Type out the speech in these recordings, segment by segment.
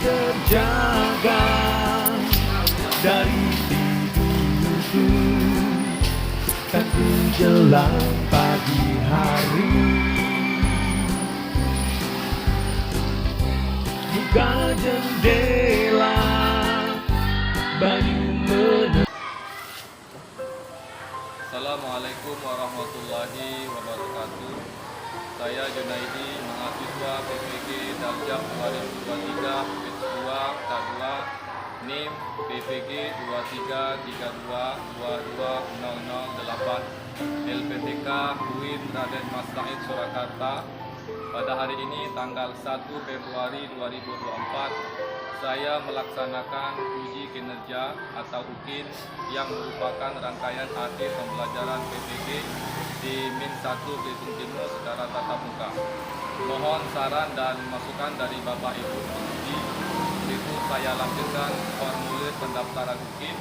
terjaga dari tidur tak menjelang pagi hari. Buka jendela, bayu menerangi. Assalamualaikum warahmatullahi wabarakatuh. Saya Junaidi, mahasiswa PPG Daljak 2023 PES 2 K2, NIM PPG 2332220008, LPTK UIN Raden Mas Said Surakarta. Pada hari ini tanggal 1 Februari 2024, saya melaksanakan uji kinerja atau UKIN yang merupakan rangkaian akhir pembelajaran PPG di Min 1 Belitung Timur secara tatap muka. Mohon saran dan masukan dari Bapak Ibu penguji. Itu saya lampirkan formulir pendaftaran UKIN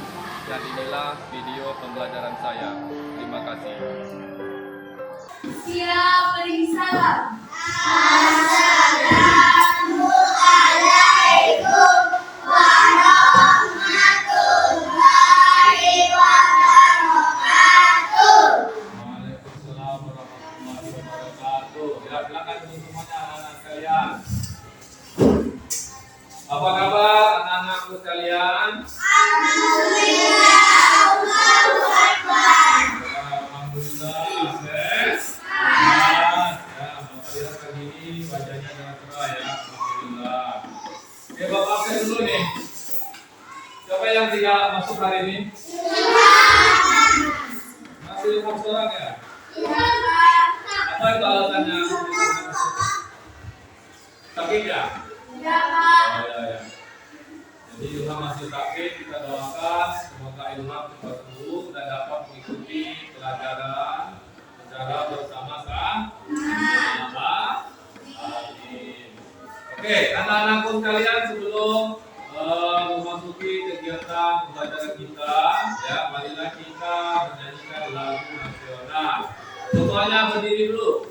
dan inilah video pembelajaran saya. Terima kasih. Siap, beri salam. Assalamualaikum warahmatullahi wabarakatuh. Waalaikumsalam warahmatullahi wabarakatuh. Ya, silakan semuanya anak-anak sekalian. Apa kabar anak-anakku sekalian? Alhamdulillah, Allahu Akbar. Alhamdulillah, ya, Bapak lihat kali ini wajahnya sangat cerah ya. Alhamdulillah. Oke, Bapak absen dulu nih. Siapa yang tidak masuk hari ini? Masih 6 orang ya? Apa itu alasannya? Sakit ya? Oh, ya. Jadi Ilham masih sakit, kita doakan semoga Ilham cepat sembuh dan dapat mengikuti pelajaran secara bersama-sama. Amin. Oke, anak-anakku sekalian, sebelum memasuki kegiatan pembelajaran kita, ya, marilah kita menyanyikan lagu nasional. Semuanya berdiri dulu.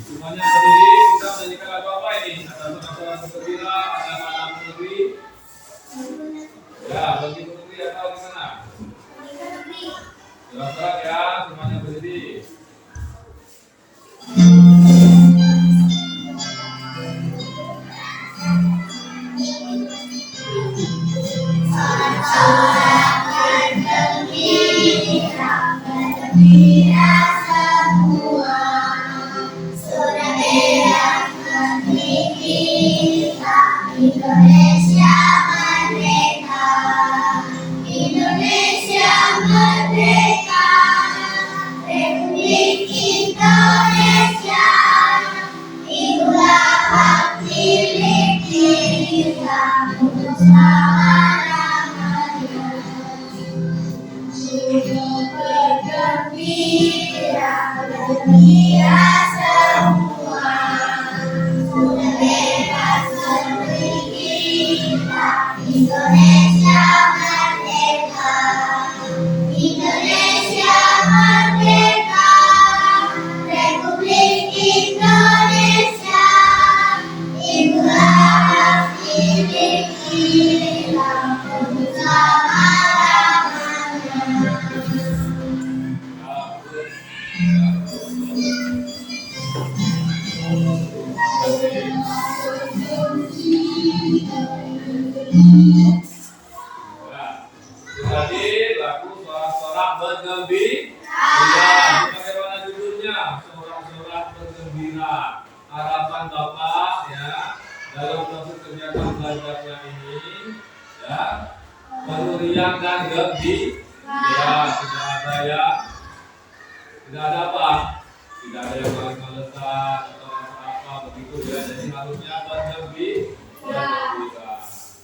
Semuanya berdiri. Kita menyanyikan lagu apa ini? Ada sorak-sorak bergembira, ada malam negeri. Ya, bagi negeri atau gimana? Sorak-sorak ya, semuanya berdiri. Indonesia merdeka, Indonesia merdeka, Republik Indonesia, itulah hak milik kita untuk selama-lamanya. Untuk bergembira, bergembira semua, sudah bebas negeri kita, Indonesia merdeka, Indonesia merdeka, Republik Indonesia, itulah hak milik kita untuk selama-lamanya. Jadi lagu sorak-sorak bergembira. Bagaimana judulnya? Sorak-sorak bergembira. Harapan Bapak ya dalam proses kegiatan belajarnya ini ya perlu riang dan gembira. Ya, tidak ada ya. Tidak ada apa? Tidak ada yang males-malesan atau apa begitu ya. Jadi harusnya bergembira.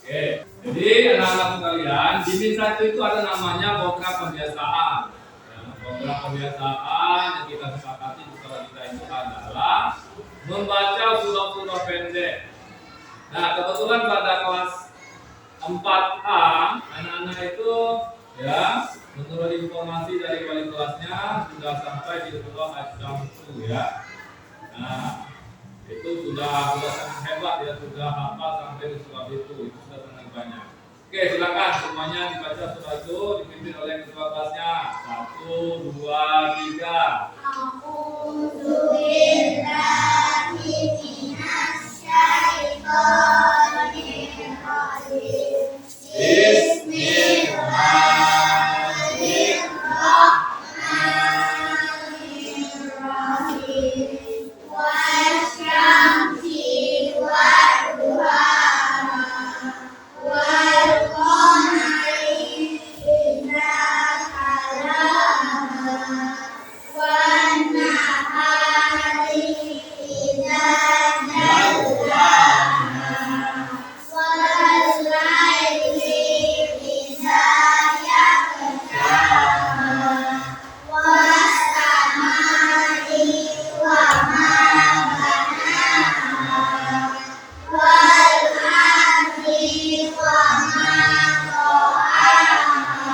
Oke. Jadi anak-anak sekalian, di Min 1 itu ada namanya program pembiasaan. Ya, program pembiasaan yang kita sepakati di sekolah kita itu adalah membaca surah-surah pendek. Nah, kebetulan pada kelas 4A, anak-anak itu ya, menurut informasi dari wali kelasnya sudah sampai di surah Asy-Syamsu ya. Nah, itu sudah sangat hebat ya, sudah hafal sampai di surah itu jawabannya. Oke, silakan semuanya dibaca surah itu dipimpin oleh ketua kelasnya. 1, 2, 3. A'udzu billahi minasy syaithanir rajim. Bismillahirrahmanirrahim. Wasyamsi wadduhaha wal qamari idza talaha wan nahari idza jallaha wal laili idza yaghshaha was samai wa ma banaha wal ardi wa ma ta'aha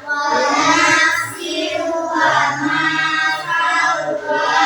wa nafsin wa ma sawwaha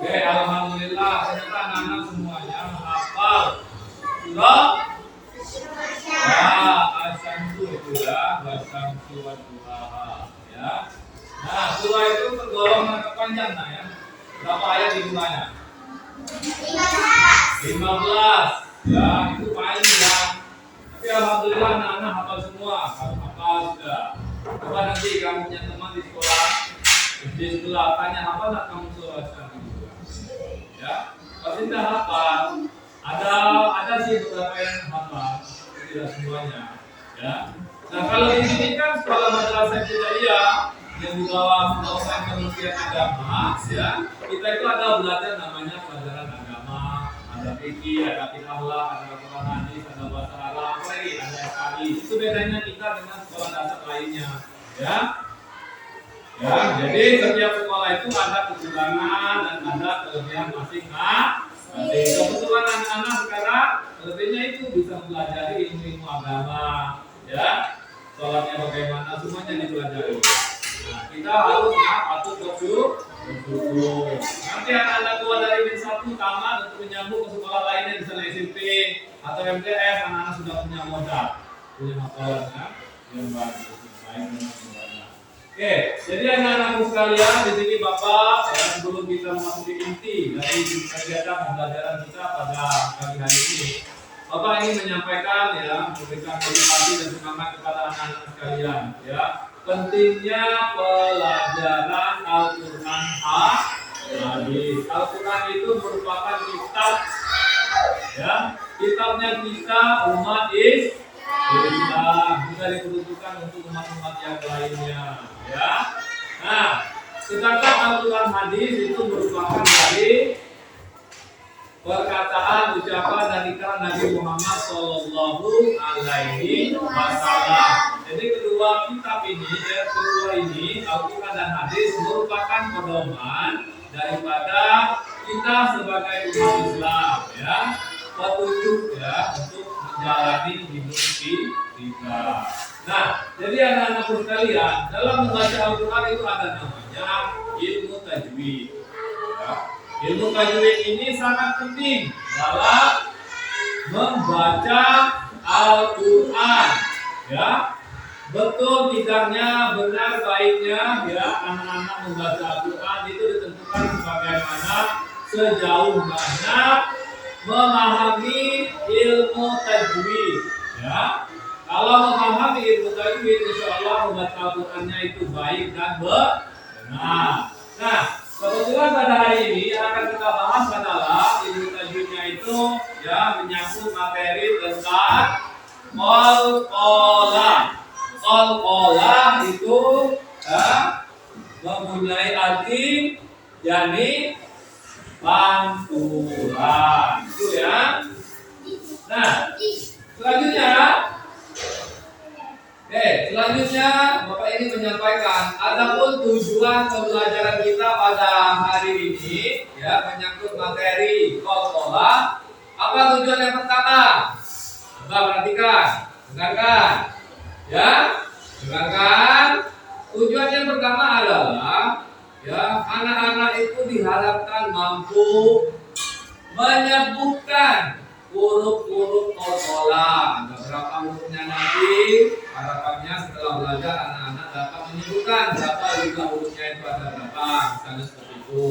Oke, alhamdulillah ternyata anak-anak semuanya hafal surah Asy-Syamsu itu ya, Wasyamsi wadduhaha ya. Nah, surah itu tergolong panjang nah ya. Berapa ayat jumlahnya? 15. Ya, itu panjang. Tapi alhamdulillah anak-anak hafal semua, hafal sudah. Coba nanti kamu punya teman di sekolah, di sekolah tanya hafal nggak kamu surah Asy-Syamsu? Ya, pasti tidak hafal. Ada sih beberapa yang hafal, tidak semuanya. Ya. Nah, kalau di sini kan sekolah madrasah Ibtidaiyah yang di bawah Yayasan Kementerian Agama, ya, kita itu ada belajar namanya pelajaran agama, ada fikih, ada akhlak, ada Al-Quran hadis, ada bahasa Arab, apa lagi? Ada SKI. Itu bedanya kita dengan sekolah dasar lainnya, ya. Ya, jadi setiap sekolah itu ada kekurangan dan ada kelebihan masing-masing. Kebetulan anak-anak sekarang lebihnya itu bisa mempelajari ilmu-ilmu agama, ya. Sholatnya bagaimana, semuanya dipelajari. Nah, kita harus patut bersyukur. Nanti anak-anak keluar dari min 1 tamat untuk menyambung ke sekolah lainnya, misalnya SMP atau MTS, anak-anak sudah punya modal, punya hafalannya yang bagus, baik dan banyak. Oke, jadi anak-anakku sekalian, di sini Bapak ya, sebelum kita memasuki inti dari kegiatan pembelajaran kita pada pagi hari ini, Bapak ingin menyampaikan ya, memberikan motivasi dan semangat kepada anak-anak sekalian ya. Pentingnya pelajaran Al-Quran hadis. Al-Quran itu merupakan kitab ya, kitabnya kita umat Islam, juga diperuntukkan untuk umat-umat yang lainnya ya. Nah, sedangkan Al-Quran hadis itu merupakan dari perkataan, ucapan dan ikrar Nabi Muhammad Sallallahu Alaihi Wasallam. Jadi kedua kitab ini, Al-Quran dan hadis merupakan pedoman daripada kita sebagai umat Islam ya, petunjuk ya untuk menjalani hidup kita. Nah, jadi anak-anakku sekalian, dalam membaca Al-Quran itu ada namanya. namanya ilmu tajwid. Ya. Ilmu tajwid ini sangat penting dalam membaca Al-Quran. Ya, betul tidaknya, benar baiknya ya anak-anak membaca Al-Quran itu ditentukan sebagaimana sejauh mana memahami ilmu tajwid. Ya, kalau memahami ilmu tajwid, insya Allah membaca Al-Qurannya itu baik dan benar. Nah, kebetulan pada hari ini yang akan kita bahas adalah ilmu tajwidnya itu ya menyangkut materi tentang qalqalah. Qalqalah itu ya, mempunyai arti yakni pantulan. Itu ya. Nah, selanjutnya Bapak ini menyampaikan adapun tujuan pembelajaran kita pada hari ini ya menyangkut materi qalqalah. Apa tujuan yang pertama? Coba perhatikan, dengarkan. Ya, dengarkan. Tujuan yang pertama adalah ya anak-anak itu diharapkan mampu menyebutkan huruf-huruf qalqalah. Ada berapa hurufnya nanti? Harapannya setelah belajar anak-anak dapat menyebutkan berapa jumlah hurufnya itu ada berapa, misalnya seperti itu.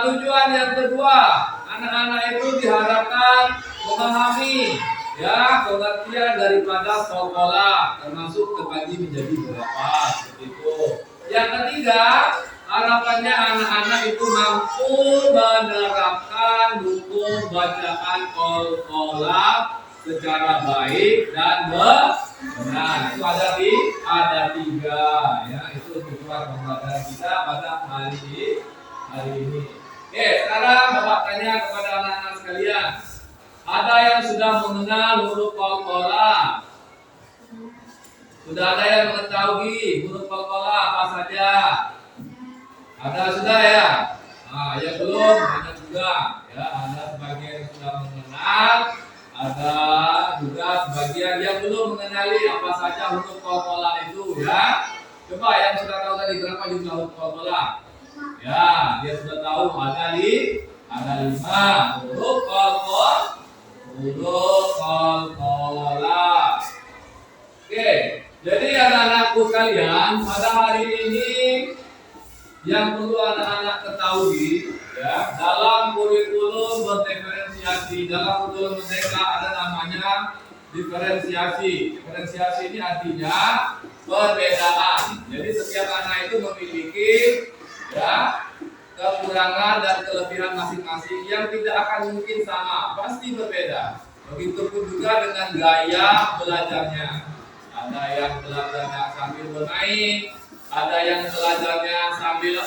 Tujuan yang kedua, anak-anak itu diharapkan memahami ya pengertian daripada qalqalah, termasuk terbagi menjadi berapa seperti itu. Yang ketiga, harapannya anak-anak itu mampu menerapkan hukum bacaan qalqalah secara baik dan benar. Itu ada tiga ya, itu tujuan pembelajaran kita pada hari ini. Oke, sekarang Bapak tanya kepada anak-anak sekalian, ada yang sudah mengenal huruf qalqalah? Sudah ada yang mengetahui huruf qalqalah apa saja? Ada sudah ya? Nah, yang belum banyak juga ya, ada sebagian yang sudah mengenal, ada juga sebagian yang belum mengenali apa saja huruf qalqalah itu ya. Coba yang sudah tahu tadi berapa jumlah huruf qalqalah? Ya, dia sudah tahu ada 5 huruf qalqalah. Oke, jadi anak-anakku sekalian, pada hari ini yang perlu anak-anak ketahui ya, dalam kurikulum berdiferensiasi, dalam kurikulum merdeka ada namanya diferensiasi. Diferensiasi ini artinya perbedaan. Jadi setiap anak itu memiliki ya kekurangan dan kelebihan masing-masing yang tidak akan mungkin sama, pasti berbeda. Begitupun juga dengan gaya belajarnya. Ada yang belajarnya sambil bermain, ada yang belajarnya sambil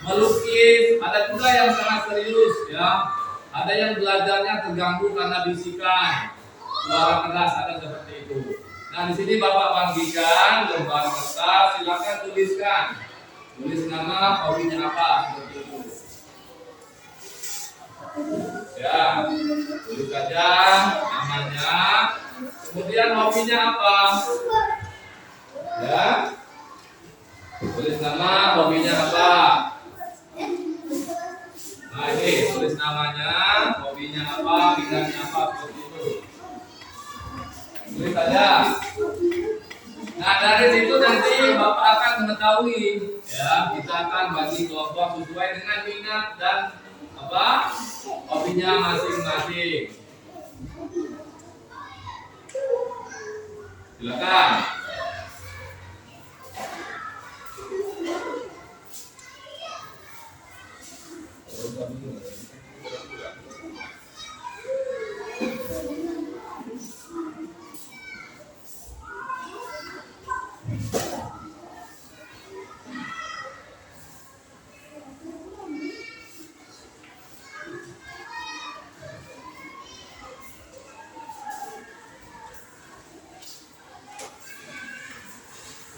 melukis, ada juga yang sangat serius ya. Ada yang belajarnya terganggu karena bisikan, suara keras, ada seperti itu. Nah, di sini Bapak bagikan lembar kertas, silakan tuliskan. Tulis nama, hobinya apa, seperti itu. Ya, tulis saja namanya. Kemudian hobinya apa? Ya, tulis nama, hobinya apa? Nah, ini tulis namanya, hobinya apa, bidangnya apa, seperti itu. Tulis saja. Nah, dari situ nanti Bapak akan mengetahui ya, kita akan bagi kelompok sesuai dengan minat dan hobinya masing-masing. Silakan.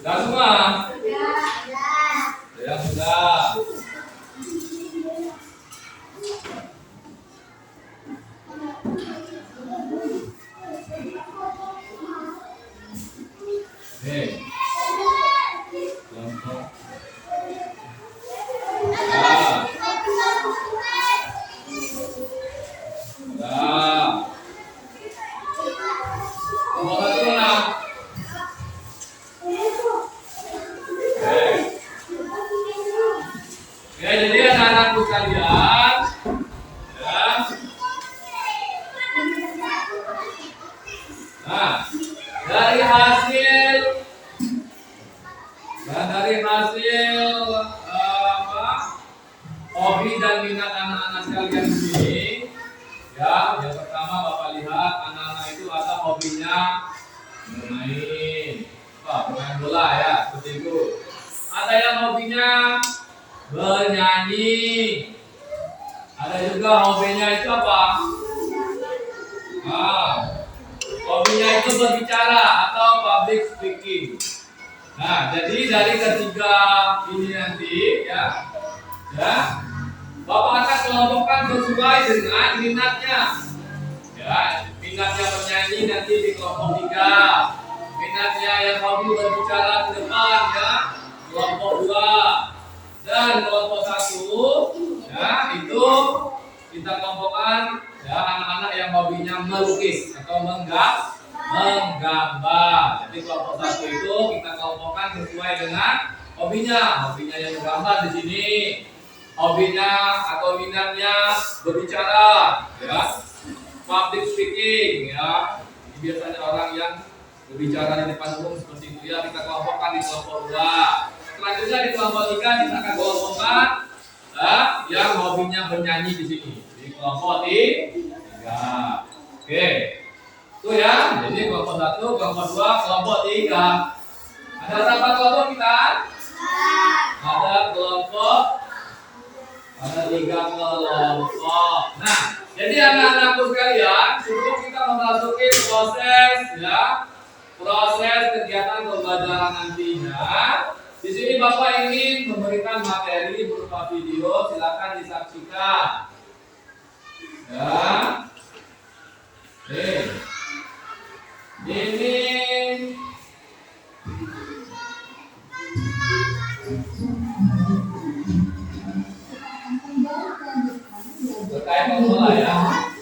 Sudah semua? Ya, sudah. Kelompok hasil hobi dan minat anak-anak sekalian di sini, ya, yang pertama Bapak lihat anak-anak itu ada hobinya bermain, bermain bola ya, seperti itu. Ada yang hobinya bernyanyi, ada juga hobinya itu apa? Hobinya itu berbicara atau public speaking. Nah, jadi dari ketiga ini nanti ya, Bapak akan kelompokkan sesuai dengan minatnya. Ya, minatnya bernyanyi nanti di kelompok 3. Minatnya yang hobi berbicara di depan ya, kelompok 2. Dan kelompok 1 ya, itu kita kelompokkan ya anak-anak yang hobinya melukis atau menggambar. Jadi kelompok 1 itu kita kelompokkan sesuai dengan hobinya. Hobinya yang menggambar di sini. Hobinya atau minatnya berbicara, ya, public speaking, ya. Ini biasanya orang yang berbicara di depan umum seperti itu ya. Kita kelompokkan di kelompok 2. Selanjutnya di kelompok 3 kita akan kelompokkan yang hobinya bernyanyi di sini. Di kelompok 3. Oke. Itu ya. Jadi kelompok 1, kelompok 2, kelompok 3. Ada berapa kelompok kita? Ada 3 kelompok. Nah, jadi anak-anakku sekalian, sebelum kita memasuki proses kegiatan pembelajaran nantinya, di sini Bapak ingin memberikan materi berupa video, silakan disaksikan. Ya. Ini berkaitan bola ya,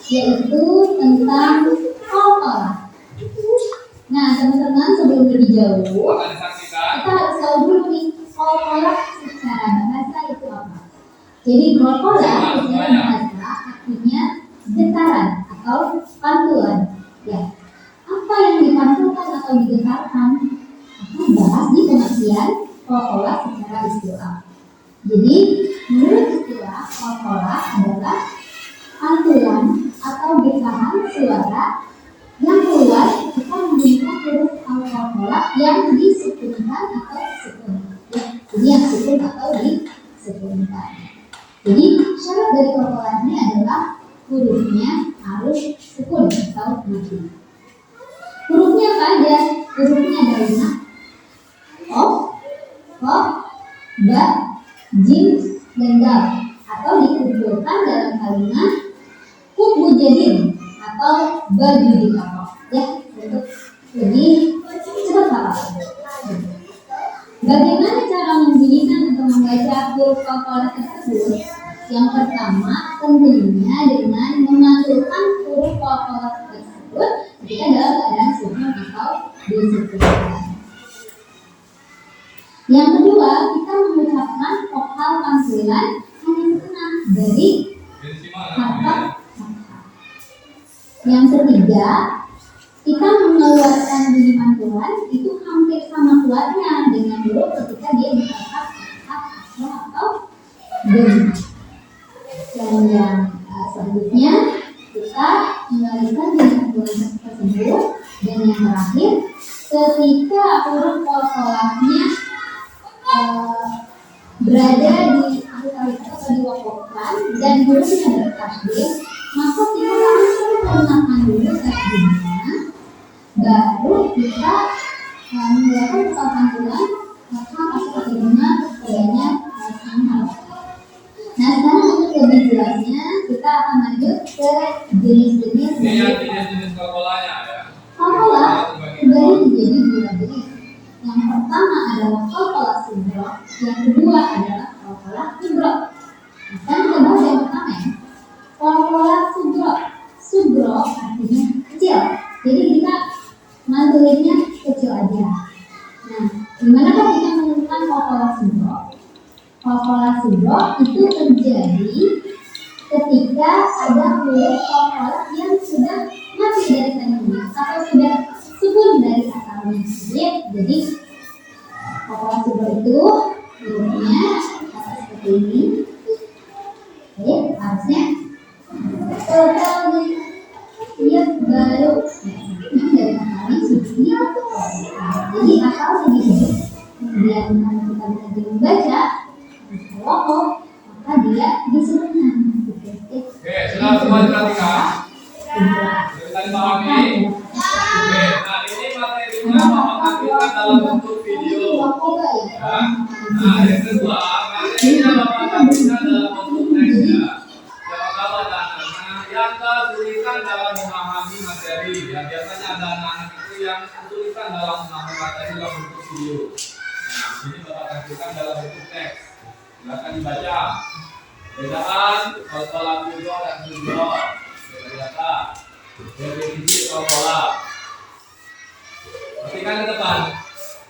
yaitu tentang kol-kolah. Nah, teman-teman, sebelum lebih jauh, akan disaksikan. kita harus tahu dulu nih kol-kolah secara bahasa itu apa. Jadi kol-kolah secara bahasa artinya getaran atau pantulan. Ya, apa yang dipantulkan atau digetarkan akan bahas di pengertian kol-kolah secara istilah. Jadi, menurut istilah kol-kolah adalah pantulan atau getaran suara yang keluar ketika menggunakan huruf kol-kolah yang disukunkan atau sukun. Ya, jadi yang sukun atau disukunkan. Jadi syarat dari kol-kolah ini adalah hurufnya harus sukun atau mati. Hurufnya apa aja? Hurufnya adalah o, ko, ba, jim, dan dal, atau dikumpulkan dalam kalimat kub mujadin atau baju di kapal, ya, untuk lebih cepat hafal. Bagaimana cara membunyikan atau membaca huruf kol-kolah tersebut? Yang pertama tentunya dengan memantulkan huruf kol-kolah tersebut ketika dalam keadaan sukun atau disukunkan. Yang kedua, kita mengucapkan vokal pantulan hanya setengah dari kata. Yang ketiga, kita mengeluarkan bunyi pantulan itu hampir sama kuatnya dengan huruf ketika dia dikatakan atau gem. Dan yang selanjutnya, kita mengeluarkan bunyi pantulan tersebut. Dan yang terakhir, ketika huruf kol-kolahnya berada di akhir kalimat atau diwakafkan dan hurufnya bertasydid, maka kita langsung menggunakan dulu tasydidnya, baru kita mengeluarkan vokal pantulan maka pasti terdengar adanya sangat. Nah, sekarang untuk lebih jelasnya kita akan lanjut ke jenis-jenis. Ini yang jenis-jenis kol-kolahnya ya. Kol-kolah terbagi menjadi 2 jenis. Yang pertama adalah kol-kolah subro, yang kedua adalah kol-kolah subro. Dan kita bahas yang pertama ya. Kol-kolah subro. Subro artinya kecil. Jadi kita mantulinnya kecil aja. Nah, gimana kalau kita menemukan kol-kolah subro? Kol-kolah subro itu terjadi ketika ada huruf kol-kolah yang sudah mati dari tadinya atau sudah sukun dari asalnya. kolomnya sedikit, jadi pola sumber itu hurufnya seperti ini. Oke, harusnya total dia baru dari kami sini. Jadi asal segini, kemudian kita bisa membaca kelompok, maka dia disebutkan. Oke, sudah semua diperhatikan? Sudah dipahami? Oke, nah ini materinya Bapak tampilkan dalam bentuk video. Ya. Nah, yang kedua, materinya Bapak tampilkan dalam bentuk teks ya. Siapa ada anak-anak yang kesulitan dalam memahami materi. Ya, biasanya ada anak-anak itu yang kesulitan dalam memahami materi dalam bentuk video. Nah, ini Bapak tampilkan dalam bentuk teks. Silakan dibaca. Bedaan kalkula kubro dan kubro. Biasa. Definisi kalkula. Perhatikan ke depan.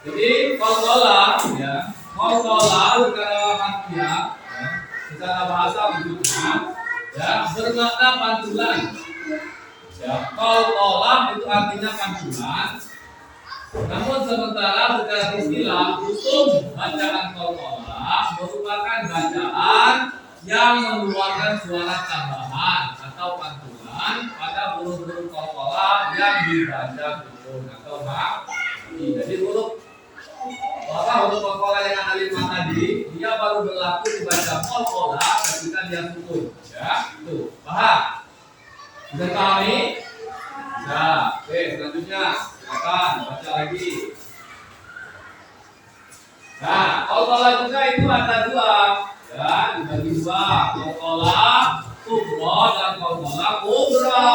Jadi kalkula ya, kalkula secara harfiah ya, secara bahasa wujudnya ya bermakna pantulan. Ya, kalkula itu artinya pantulan. Namun sementara secara istilah hukum bacaan kalkula merupakan bacaan yang mengeluarkan suara tambahan atau pantulan pada huruf-huruf kalkula yang dibaca sukun atau mati. Jadi huruf kalkula yang ada 5 tadi dia baru berlaku dibaca kalkula ketika dia sukun. Ya, itu paham? Sudah pahami? Ya, oke selanjutnya silakan baca lagi. Nah, kalkula juga itu ada 2. Ya, dibagi 2, kalkula kubro dan kalkula kubro.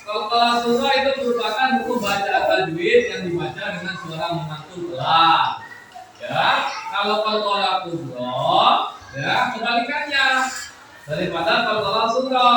Kalkula kubro itu merupakan hukum bacaan tajwid yang dibaca dengan suara memantul pelan. Ya, kalau kalkula kubro, ya kebalikannya daripada kalkula sugro.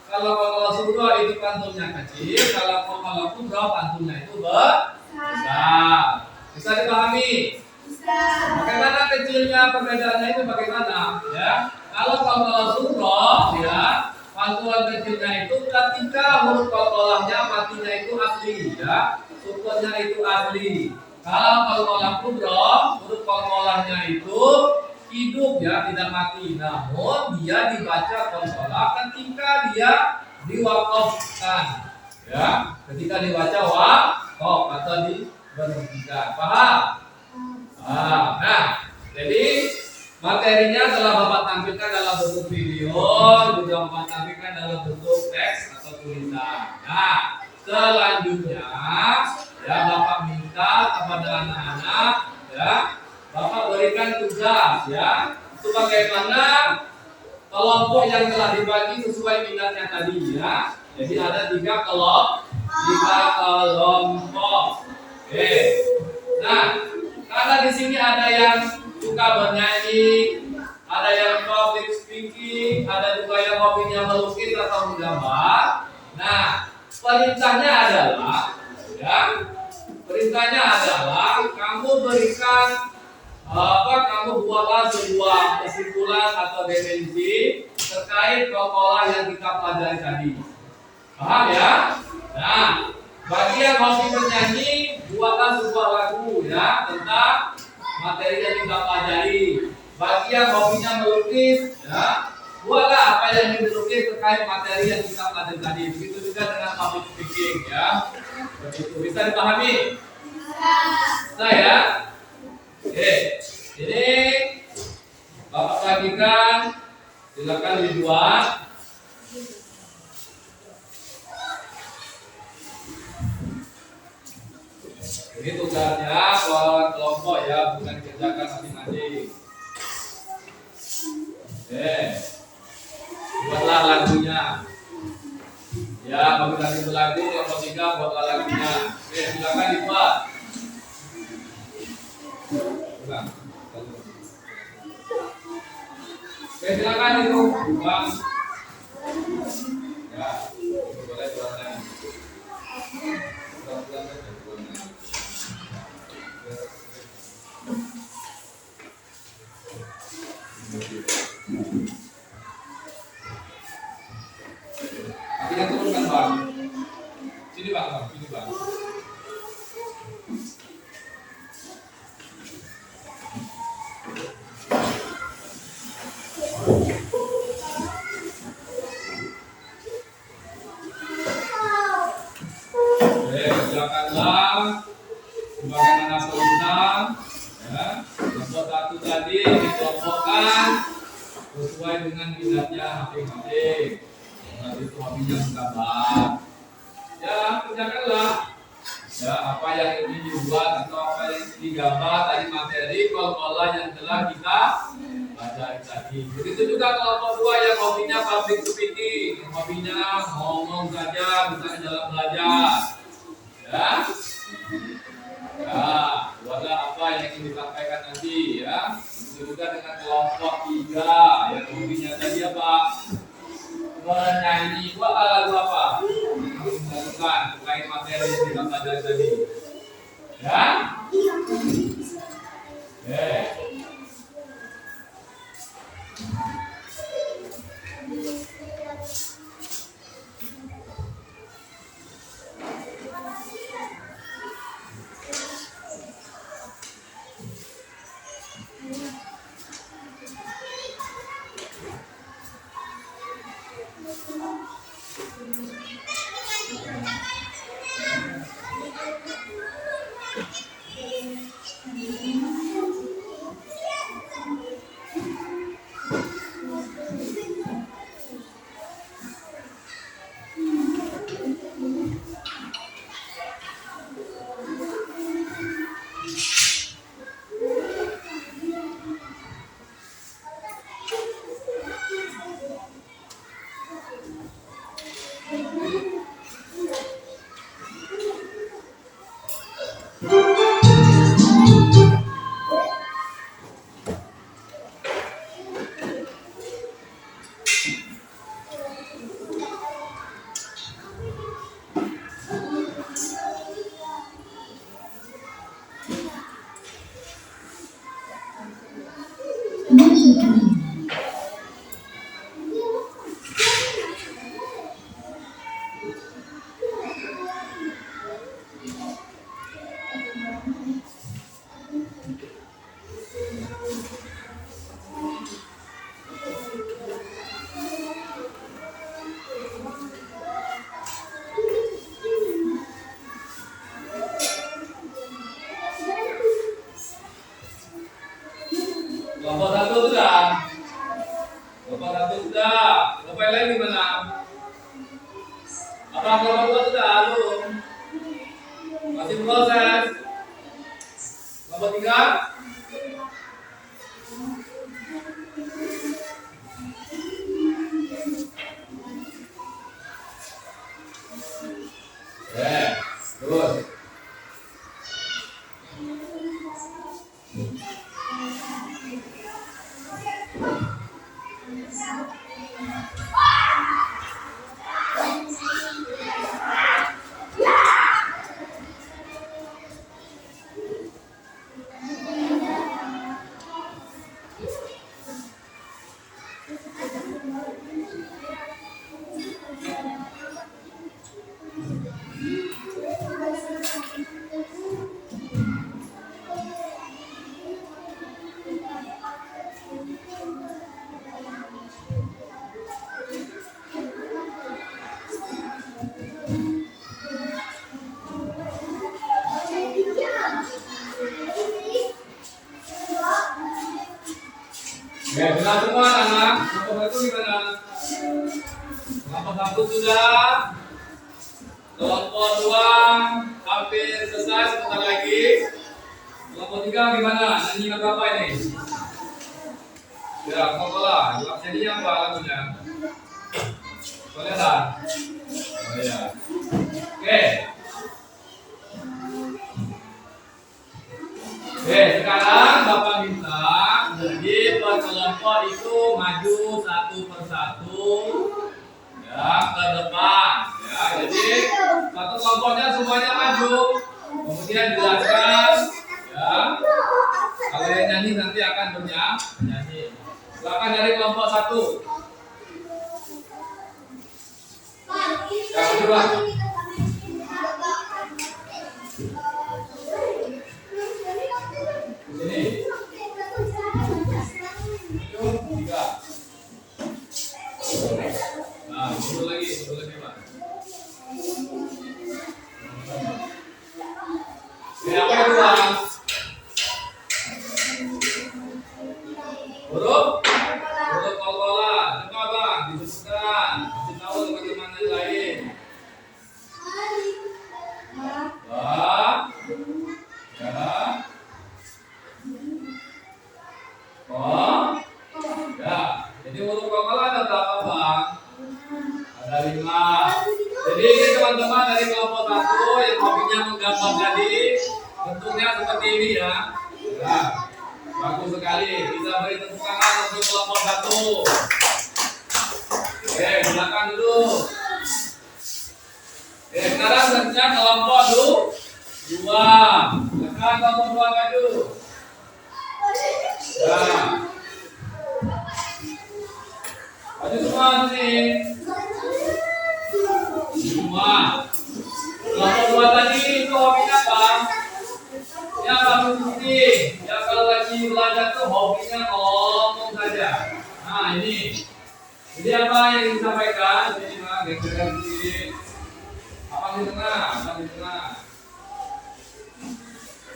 Kalau kalkula sugro itu pantulnya kecil, kalau kalkula kubro pantulnya itu besar. Bisa dipahami? Bagaimana kecilnya perbedaannya itu bagaimana? Ya, kalau kalkula sugro, ya pantulan kecilnya itu ketika huruf kalkulanya matinya itu asli, ya sukunnya itu asli. Kalau kalkula kubro, huruf kalkulanya itu hidup, ya tidak mati. Namun dia dibaca kalkula ketika dia diwakafkan, ya ketika dibaca wakaf atau diberhentikan. Paham? Nah, jadi materinya telah Bapak tampilkan dalam bentuk video, juga Bapak tampilkan dalam bentuk teks atau tulisan. Nah, selanjutnya ya Bapak minta kepada anak-anak ya, Bapak berikan tugas ya, itu bagaimana kelompok yang telah dibagi sesuai minatnya tadi ya. Jadi ada 3 kelompok. Oke. Nah, karena di sini ada yang suka bernyanyi, ada yang public speaking, ada juga yang hobinya melukis atau menggambar. Nah, perintahnya adalah, kamu berikan kamu buatlah sebuah kesimpulan atau definisi terkait kalkula yang kita pelajari tadi. Paham ya? Nah, bagi yang hobi bernyanyi, buatlah sebuah lagu ya tentang materi yang kita pelajari. Bagi yang hobinya melukis, ya buatlah apa yang dilukis terkait materi yang kita pelajari tadi. Begitu juga dengan public speaking ya. Begitu, bisa dipahami? Bisa ya? Oke, ini Bapak bagikan, silakan dibuat. Ini tugasnya buat kelompok ya, bukan kerjakan masing-masing. Oke, buatlah lagunya. Ya, bagi tadi lagu, kelompok 3 buatlah lagunya. Oke, silakan dibuat. Oke, silakan itu buat. Ya, boleh buatnya. Akhirnya turunkan bang. Sini bang, sini bang. sebagaimana perintah. Ya, kelompok 1 tadi dikelompokkan sesuai dengan minatnya masing-masing. Nanti itu hobinya menggambar. Ya, kerjakanlah. Ya, apa yang ingin dibuat atau apa yang ingin digambar tadi materi pola yang telah kita pelajari tadi. Begitu juga kelompok 2 yang hobinya public speaking, hobinya ngomong saja misalnya dalam belajar. Ya. Ya, buatlah apa yang ingin disampaikan nanti ya. Begitu juga dengan kelompok 3 yang hobinya tadi apa? Menyanyi. Buatlah lagu apa? Menyanyikan terkait materi yang kita pelajari tadi. Ya? Kelompok 1 sudah. Kelompok 1 sudah. Kelompok yang lain gimana? Apa kelompok 2 sudah? Halo. Masih proses. Kelompok 3. Terus. Ya, benar semua anak. Kelompok 1 gimana? Kelompok 1 sudah. Kelompok 2 hampir selesai, sebentar lagi. Kelompok 3 gimana? Nyanyi lagu apa ini? Ya, kelompok lah. Nyanyinya apa lagunya? Boleh tak? Oh ya. Oke. Oke, sekarang Bapak minta jadi per kelompok itu maju satu persatu ya ke depan ya. Jadi satu kelompoknya semuanya maju, kemudian jelaskan ya. Kalau yang nyanyi nanti akan bernyanyi. Silakan dari kelompok 1. Yang kedua. Ini. Nah, mundur lagi Pak. Ini apa yang seperti ini ya. Nah, bagus sekali. Bisa beri tepuk tangan untuk kelompok 1. Oke, silakan dulu. Oke, sekarang selanjutnya kelompok 2. Silakan kelompok 2 maju. Nah, maju semua sini. Semua. Kelompok 2 tadi itu hobinya apa? Ya bagus ini. Ya kalau lagi belajar tuh hobinya ngomong saja. Nah ini. Jadi apa yang disampaikan? Ini mah geser sedikit. Apa di tengah? Apa di tengah?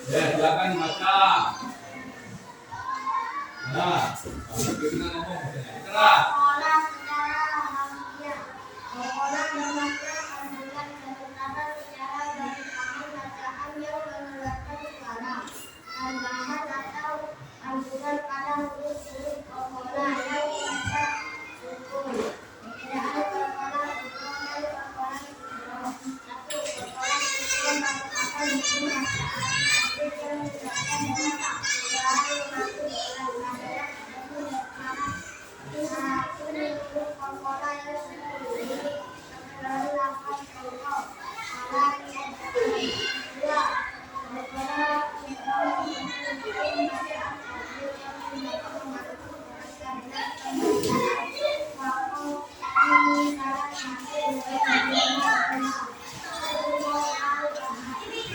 Ya silakan dibaca. Nah, kalau kita ngomong di tengah.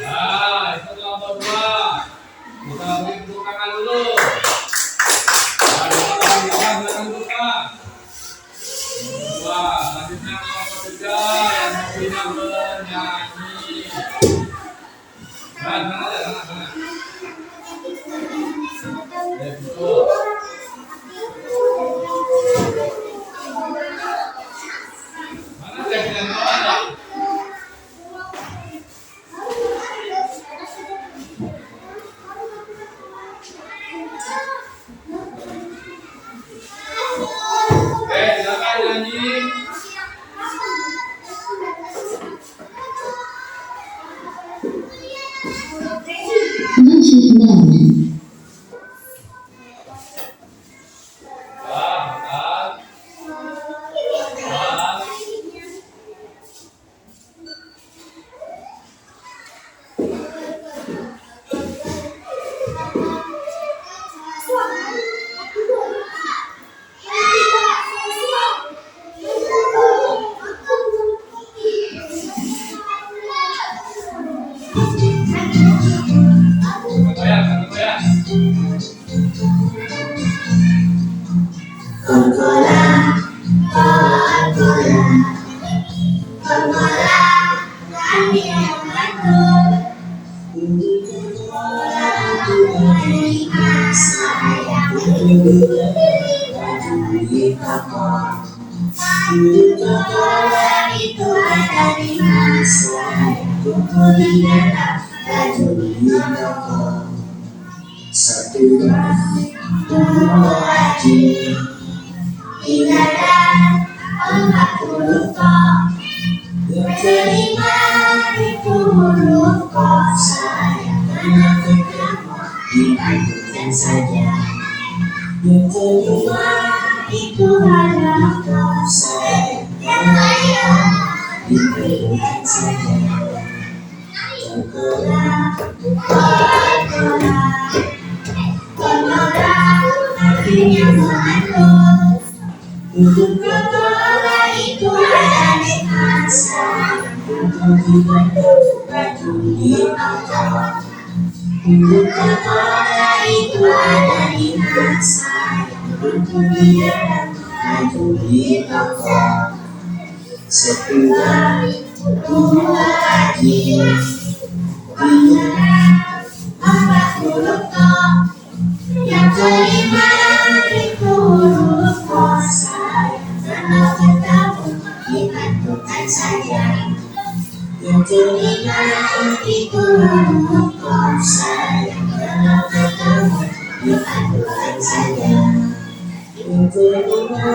Nah, itu kelompok 2. Kita beri tepuk tangan dulu. Nah, silakan buka. Wah, selanjutnya kelompok 3 yang hobinya bernyanyi. Nah, sana aja, sana. Ya, betul. Mana seksi yang ada? Silakan nyanyi. Itu ada di masa kumpul di dalam baju di toko. Satu dua haji tidak ada 40 kok. Terima itu huruf kok. Saya kenal ketemu dibantukan saja. Yang kedua itu adalah kok. Saya kenal diberikan saja. Konola artinya mengatur. Konola itu ada di masa untuk dibantu baju di toko. Konola itu ada di masa untuk dibantu baju di toko. Setelah dua lagi tidak 40 kok. Yang kelima itu huruf kok. Saya kenal ketemu dibantukan saja. Yang kelima itu huruf kok. Saya kenal ketemu dibantukan saja. Yang kelima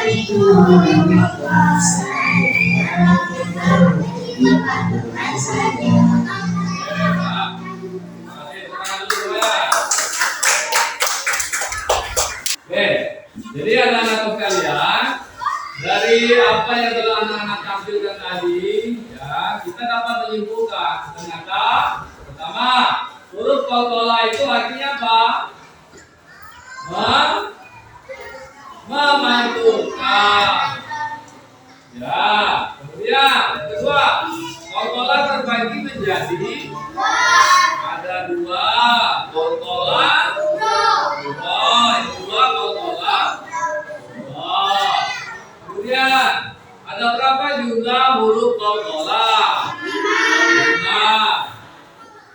itu huruf kok. Saya kenal ketemu dibantukan saja. Jadi anak-anakku sekalian, dari apa yang telah anak-anak tampilkan tadi, ya kita dapat menyimpulkan ternyata pertama huruf qalqalah itu artinya apa? Memantulkan. Ya, kemudian yang kedua, qalqalah terbagi menjadi ada dua qalqalah. Dua qalqalah. Kemudian ada berapa jumlah huruf qalqalah? 5.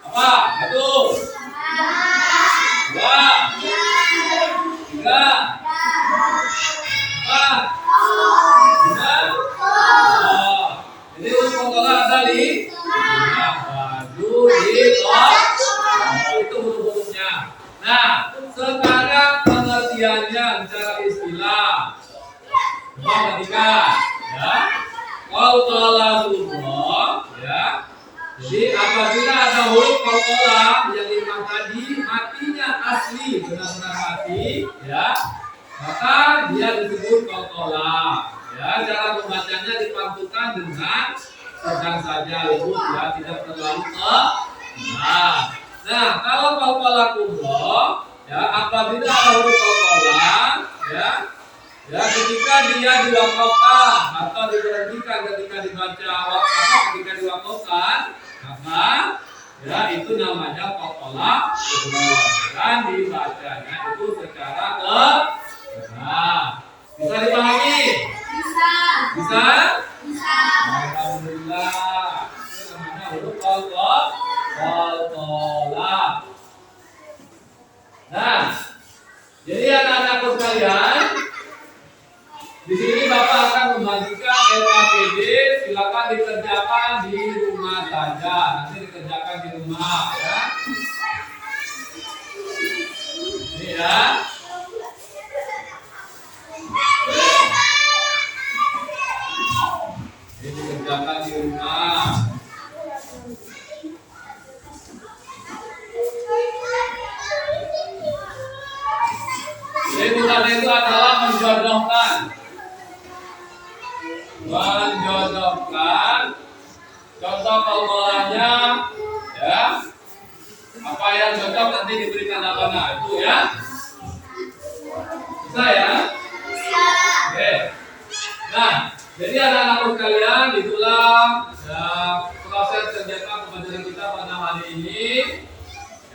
Apa? 1, 2, 3, 4, 5. Jadi huruf qalqalah ada di baju di itu huruf-hurufnya. Nah, sekarang pengertiannya secara istilah. Ketika ya qalqalah sughra ya. Jadi apabila ada huruf qalqalah yang 5 tadi matinya asli benar-benar mati ya, maka dia disebut qalqalah. Ya, cara membacanya dipantulkan dengan sedang saja lembut ya, tidak terlalu Nah, kalau qalqalah kubra ya, apabila ada huruf qalqalah ya, ketika dia diwakafkan atau diberhentikan ketika dibaca ketika diwakafkan, maka ya itu namanya qalqalah kubra dan dibacanya itu secara bisa dipahami? Bisa? Alhamdulillah. Itu namanya huruf qalqalah. Nah, jadi anak-anakku sekalian, di sini Bapak akan membagikan LKPD, silakan dikerjakan di rumah saja. Nanti dikerjakan di rumah ya. Ini ya. Ini dikerjakan di rumah. Jadi bukan itu adalah menjodohkan contoh qalqalahnya ya, apa yang cocok nanti diberikan tanda itu ya, bisa ya? Oke. Nah, jadi anak-anakku sekalian, itulah ya, proses kegiatan pembelajaran kita pada hari ini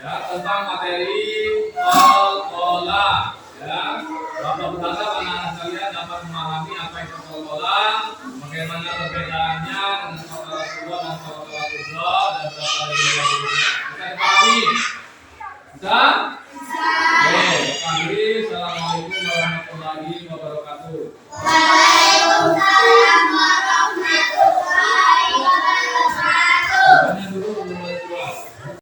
ya, tentang materi qalqalah. Ya, Bapak berharap anak-anak sekalian dapat memahami apa itu qalqalah, bagaimana perbedaannya dengan qalqalah kubra dan qalqalah kubra dan qalqalah kubra. Bisa dipahami? Bisa?